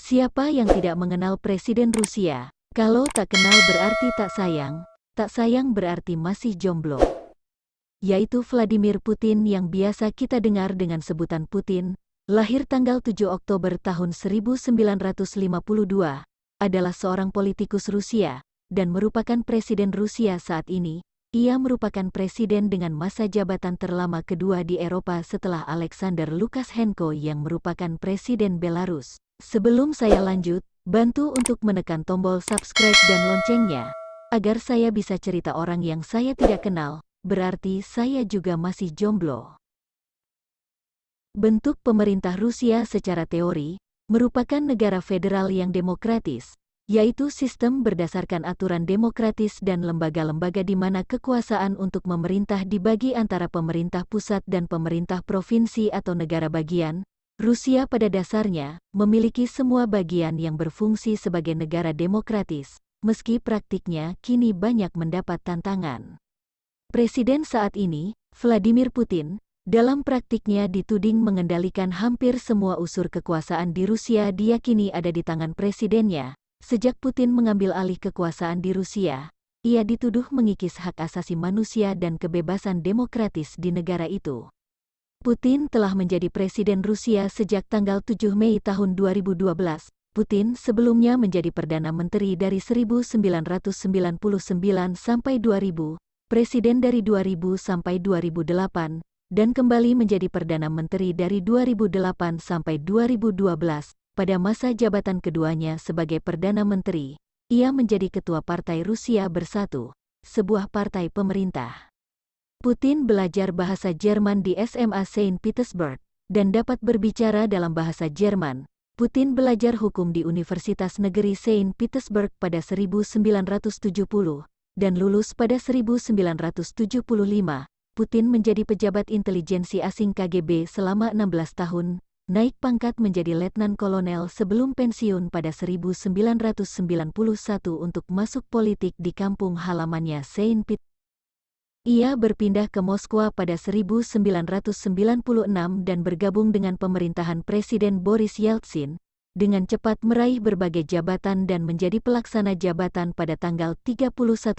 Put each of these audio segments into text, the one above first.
Siapa yang tidak mengenal Presiden Rusia? Kalau tak kenal berarti tak sayang berarti masih jomblo. Yaitu Vladimir Putin yang biasa kita dengar dengan sebutan Putin, lahir tanggal 7 Oktober tahun 1952, adalah seorang politikus Rusia, dan merupakan Presiden Rusia saat ini. Ia merupakan presiden dengan masa jabatan terlama kedua di Eropa setelah Alexander Lukashenko yang merupakan Presiden Belarus. Sebelum saya lanjut, bantu untuk menekan tombol subscribe dan loncengnya, agar saya bisa cerita orang yang saya tidak kenal, berarti saya juga masih jomblo. Bentuk pemerintah Rusia secara teori, merupakan negara federal yang demokratis, yaitu sistem berdasarkan aturan demokratis dan lembaga-lembaga di mana kekuasaan untuk memerintah dibagi antara pemerintah pusat dan pemerintah provinsi atau negara bagian. Rusia pada dasarnya memiliki semua bagian yang berfungsi sebagai negara demokratis, meski praktiknya kini banyak mendapat tantangan. Presiden saat ini, Vladimir Putin, dalam praktiknya dituding mengendalikan hampir semua unsur kekuasaan di Rusia diyakini ada di tangan presidennya. Sejak Putin mengambil alih kekuasaan di Rusia, ia dituduh mengikis hak asasi manusia dan kebebasan demokratis di negara itu. Putin telah menjadi presiden Rusia sejak tanggal 7 Mei tahun 2012. Putin sebelumnya menjadi Perdana Menteri dari 1999 sampai 2000, Presiden dari 2000 sampai 2008, dan kembali menjadi Perdana Menteri dari 2008 sampai 2012. Pada masa jabatan keduanya sebagai Perdana Menteri, ia menjadi Ketua Partai Rusia Bersatu, sebuah partai pemerintah. Putin belajar bahasa Jerman di SMA Saint Petersburg, dan dapat berbicara dalam bahasa Jerman. Putin belajar hukum di Universitas Negeri Saint Petersburg pada 1970, dan lulus pada 1975. Putin menjadi pejabat intelijensi asing KGB selama 16 tahun, naik pangkat menjadi letnan kolonel sebelum pensiun pada 1991 untuk masuk politik di kampung halamannya Saint Petersburg. Ia berpindah ke Moskwa pada 1996 dan bergabung dengan pemerintahan Presiden Boris Yeltsin, dengan cepat meraih berbagai jabatan dan menjadi pelaksana jabatan pada tanggal 31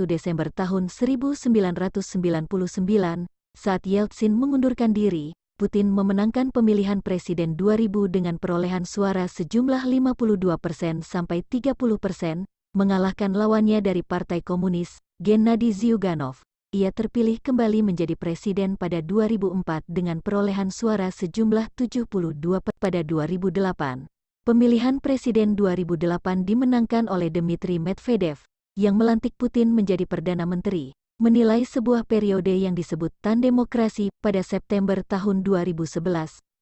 Desember tahun 1999, saat Yeltsin mengundurkan diri. Putin memenangkan pemilihan presiden 2000 dengan perolehan suara sejumlah 52% sampai 30%, mengalahkan lawannya dari Partai Komunis, Gennady Zyuganov. Ia terpilih kembali menjadi presiden pada 2004 dengan perolehan suara sejumlah 72%. Pada 2008, pemilihan presiden 2008 dimenangkan oleh Dmitry Medvedev, yang melantik Putin menjadi Perdana Menteri. Menilai sebuah periode yang disebut tandemokrasi pada September tahun 2011.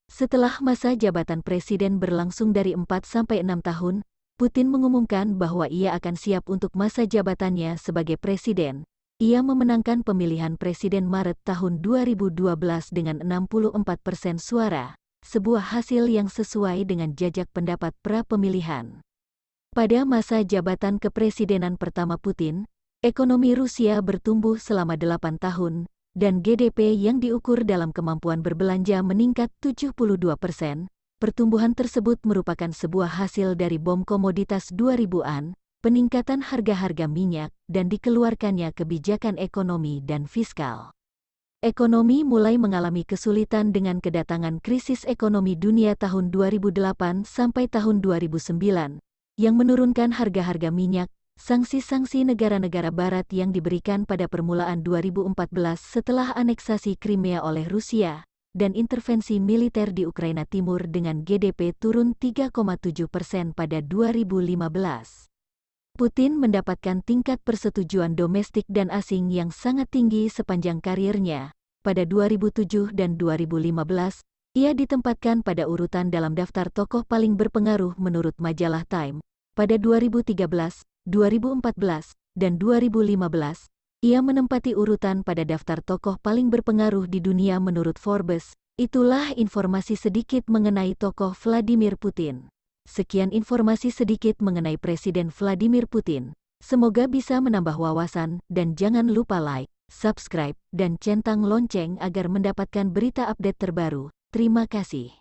Setelah masa jabatan presiden berlangsung dari 4 sampai 6 tahun, Putin mengumumkan bahwa ia akan siap untuk masa jabatannya sebagai presiden. Ia memenangkan pemilihan presiden Maret tahun 2012 dengan 64% suara, sebuah hasil yang sesuai dengan jajak pendapat pra-pemilihan. Pada masa jabatan kepresidenan pertama Putin, ekonomi Rusia bertumbuh selama 8 tahun, dan GDP yang diukur dalam kemampuan berbelanja meningkat 72%. Pertumbuhan tersebut merupakan sebuah hasil dari bom komoditas 2000-an, peningkatan harga-harga minyak, dan dikeluarkannya kebijakan ekonomi dan fiskal. Ekonomi mulai mengalami kesulitan dengan kedatangan krisis ekonomi dunia tahun 2008 sampai tahun 2009, yang menurunkan harga-harga minyak. Sanksi-sanksi negara-negara barat yang diberikan pada permulaan 2014 setelah aneksasi Crimea oleh Rusia, dan intervensi militer di Ukraina Timur dengan GDP turun 3,7% pada 2015. Putin mendapatkan tingkat persetujuan domestik dan asing yang sangat tinggi sepanjang karirnya. Pada 2007 dan 2015, ia ditempatkan pada urutan dalam daftar tokoh paling berpengaruh menurut majalah Time. Pada 2013, 2014, dan 2015, ia menempati urutan pada daftar tokoh paling berpengaruh di dunia menurut Forbes. Itulah informasi sedikit mengenai tokoh Vladimir Putin. Sekian informasi sedikit mengenai Presiden Vladimir Putin. Semoga bisa menambah wawasan, dan jangan lupa like, subscribe, dan centang lonceng agar mendapatkan berita update terbaru. Terima kasih.